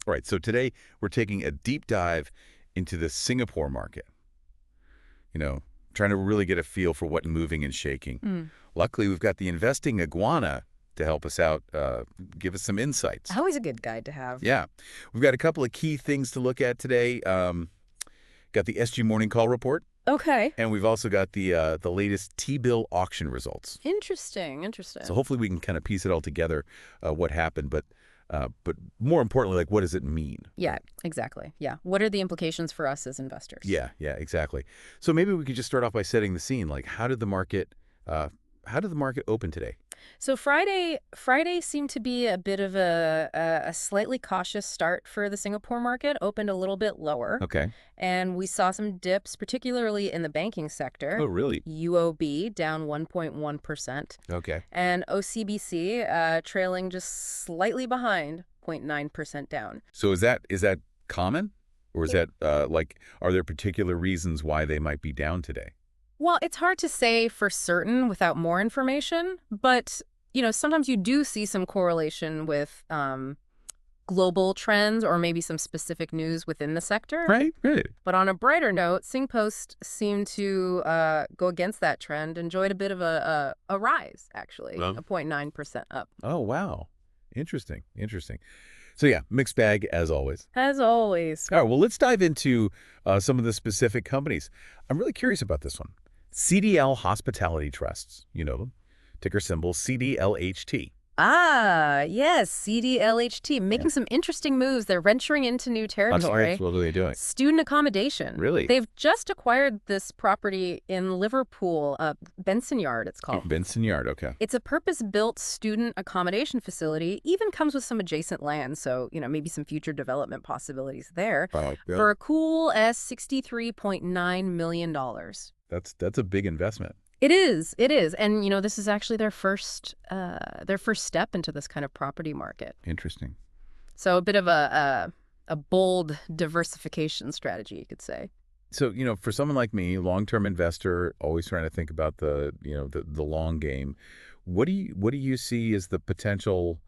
All right, so today we're taking a deep dive into the Singapore market, you know, trying to really get a feel for what's moving and shaking. Mm. Luckily, we've got the investing Iguana to help us out, give us some insights. Always a good guide to have. Yeah, we've got a couple of key things to look at today. Got the SG Morning Call report, Okay. and we've also got the latest T-bill auction results. Interesting. So hopefully we can kind of piece it all together, what happened, but more importantly, like, what does it mean? Yeah, exactly. Yeah. What are the implications for us as investors? Yeah, exactly. So maybe we could just start off by setting the scene. Like, how did the market open today? So Friday seemed to be a bit of a slightly cautious start for the Singapore market, opened a little bit lower. Okay. And we saw some dips, particularly in the banking sector. Oh, really? UOB down 1.1%. Okay. And OCBC trailing just slightly behind, 0.9% down. So is that common, or is that like, are there particular reasons why they might be down today? Well, it's hard to say for certain without more information, but sometimes you do see some correlation with global trends or maybe some specific news within the sector. Right. But on a brighter note, SingPost seemed to go against that trend, enjoyed a bit of a rise, actually, Well. a 0.9% up. Oh, wow. Interesting. So yeah, mixed bag as always. As always. All right, well, let's dive into some of the specific companies. I'm really curious about this one. CDL Hospitality Trusts, you know them. Ticker symbol CDLHT. Ah, yes, CDLHT, making some interesting moves. They're venturing into new territory. What are they doing? Student accommodation. Really? They've just acquired this property in Liverpool, Benson Yard, it's called. Benson Yard, okay. It's a purpose-built student accommodation facility, even comes with some adjacent land, so, maybe some future development possibilities there, Wow, yeah. for a cool $63.9 million. That's a big investment. It is. And, this is actually their first step into this kind of property market. Interesting. So a bit of a bold diversification strategy, you could say. So, for someone like me, long-term investor, always trying to think about the long game, what do you see as the potential,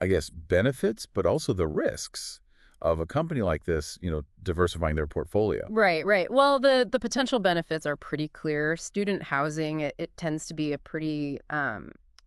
I guess, benefits, but also the risks of a company like this, diversifying their portfolio? Right. Well, the potential benefits are pretty clear. Student housing, it tends to be a pretty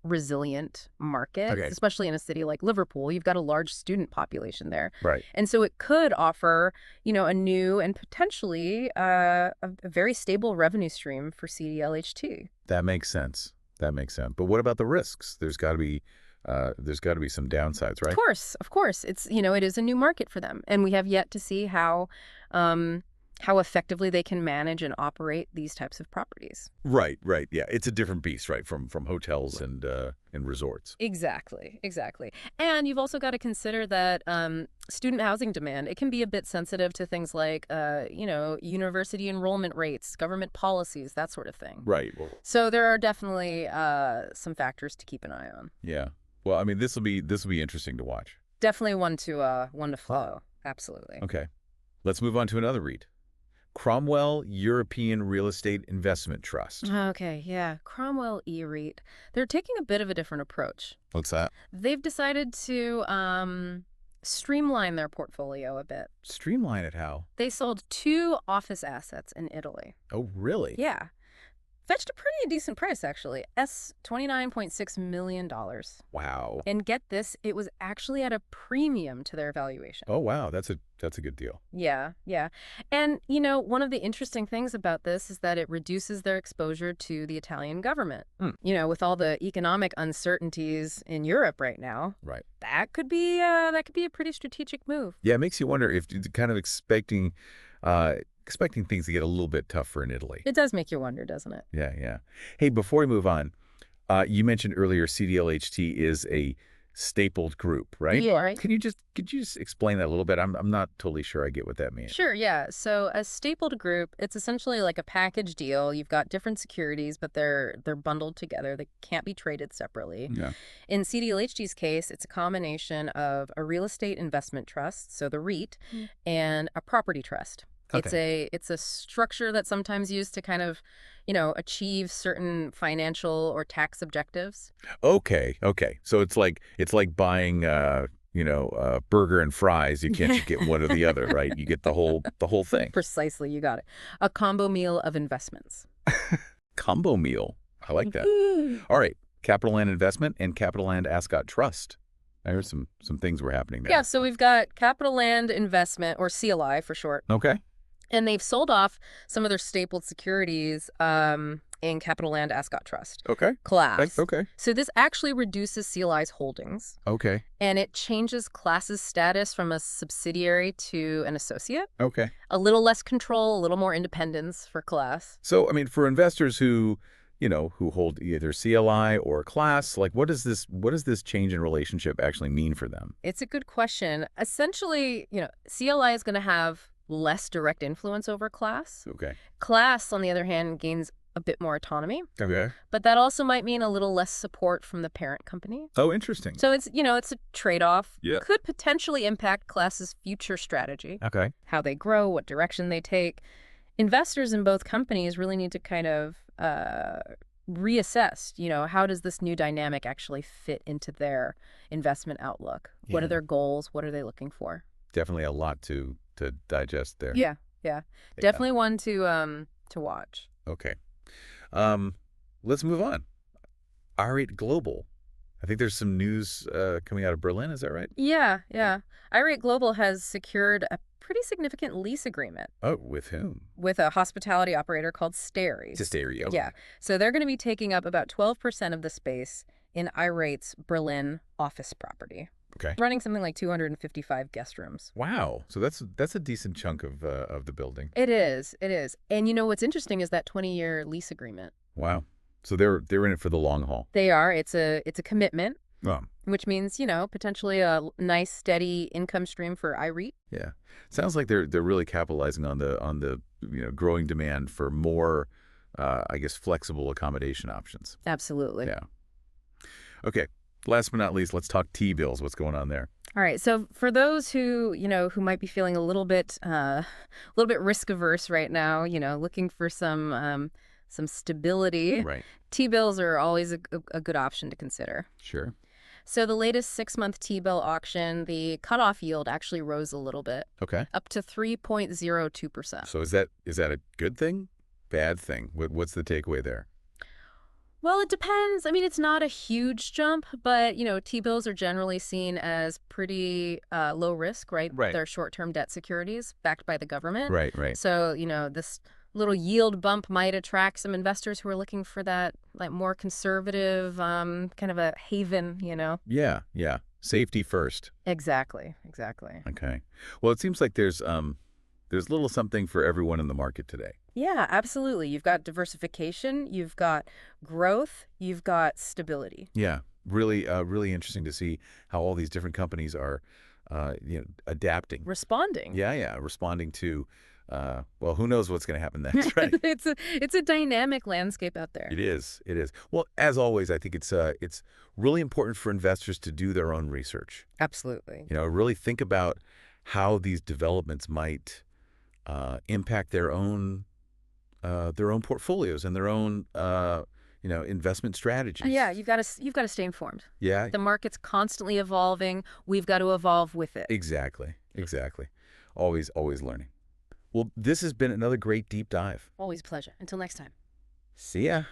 resilient market, Okay. especially in a city like Liverpool. You've got a large student population there. Right. And so it could offer, a new and potentially a very stable revenue stream for CDLHT. That makes sense. But what about the risks? There's got to be some downsides, right? Of course. It's, it is a new market for them. And we have yet to see how effectively they can manage and operate these types of properties. Right. Yeah, it's a different beast, right, from hotels and resorts. Exactly. And you've also got to consider that student housing demand, it can be a bit sensitive to things like, university enrollment rates, government policies, that sort of thing. Right. Well, So there are definitely some factors to keep an eye on. yeah. Well, I mean, this will be interesting to watch. Definitely one to follow. Absolutely. Okay. Let's move on to another REIT. Cromwell European Real Estate Investment Trust. Okay, yeah. Cromwell REIT. They're taking a bit of a different approach. What's that? They've decided to streamline their portfolio a bit. Streamline it how? They sold 2 office assets in Italy. Oh, really? Yeah. Fetched a pretty decent price, actually. $29.6 million. Wow. And get this, it was actually at a premium to their valuation. Oh, wow. That's a good deal. Yeah. And, one of the interesting things about this is that it reduces their exposure to the Italian government. With all the economic uncertainties in Europe right now. Right. That could be a pretty strategic move. Yeah, it makes you wonder if you're kind of expecting things to get a little bit tougher in Italy. It does make you wonder, doesn't it? Yeah. Hey, before we move on, you mentioned earlier CDLHT is a stapled group, right? Yeah, right. Could you just explain that a little bit? I'm not totally sure I get what that means. Sure, yeah. So a stapled group, it's essentially like a package deal. You've got different securities, but they're bundled together. They can't be traded separately. Yeah. In CDLHT's case, it's a combination of a real estate investment trust, so the REIT, and a property trust. Okay. It's a structure that's sometimes used to kind of, achieve certain financial or tax objectives. Okay. So it's like buying burger and fries. You can't just get one or the other, right? You get the whole thing. Precisely, you got it. A combo meal of investments. Combo meal. I like that. All right. Capitaland Investment and Capitaland Ascot Trust. I heard some things were happening there. Yeah, so we've got Capitaland Investment, or CLI for short. Okay. And they've sold off some of their stapled securities in Capitaland Ascot Trust. Okay. Class. Okay. So this actually reduces CLI's holdings. Okay. And it changes Class's status from a subsidiary to an associate. Okay. A little less control, a little more independence for Class. So, I mean, for investors who hold either CLI or Class, like what does this change in relationship actually mean for them? It's a good question. Essentially, CLI is going to have less direct influence over Class. Okay. Class, on the other hand, gains a bit more autonomy. Okay. But that also might mean a little less support from the parent company. Oh, interesting. So it's a trade-off. Yeah. Could potentially impact Class's future strategy. Okay. How they grow, what direction they take. Investors in both companies really need to kind of reassess, how does this new dynamic actually fit into their investment outlook? Yeah. What are their goals? What are they looking for? Definitely a lot to digest there. Yeah. Definitely one to watch. Okay. Let's move on. iREIT Global. I think there's some news coming out of Berlin. Is that right? Yeah. iREIT Global has secured a pretty significant lease agreement. Oh, with whom? With a hospitality operator called Steri. Stereo. Yeah. So they're going to be taking up about 12% of the space in iREIT's Berlin office property. Okay. Running something like 255 guest rooms. Wow. So that's a decent chunk of the building. It is. And what's interesting is that 20-year lease agreement. Wow. So they're in it for the long haul. They are. It's a commitment. Oh. Which means, potentially a nice steady income stream for iREIT. Yeah. Sounds like they're really capitalizing on the growing demand for more I guess flexible accommodation options. Absolutely. Yeah. Okay. Last but not least, let's talk T-bills. What's going on there? All right. So for those who might be feeling a little bit risk averse right now, looking for some stability, Right. T-bills are always a good option to consider. Sure. So the latest 6-month T-bill auction, the cutoff yield actually rose a little bit, Okay. up to 3.02%. So is that a good thing? Bad thing? What's the takeaway there? Well, it depends. I mean, it's not a huge jump, but, T-bills are generally seen as pretty low risk, right? Right. They're short-term debt securities backed by the government. Right. So, this little yield bump might attract some investors who are looking for that, like, more conservative, kind of a haven, Yeah. Safety first. Exactly. Okay. Well, it seems like there's little something for everyone in the market today. Yeah, absolutely. You've got diversification, you've got growth, you've got stability. Yeah. Really interesting to see how all these different companies are, adapting. Responding. Yeah. Responding to, well, who knows what's going to happen next, right? It's a dynamic landscape out there. It is. Well, as always, I think it's really important for investors to do their own research. Absolutely. Really think about how these developments might impact their own portfolios and their own investment strategies. Yeah, you've got to stay informed. Yeah. The market's constantly evolving. We've got to evolve with it. Exactly. Always learning. Well, this has been another great deep dive. Always a pleasure. Until next time. See ya.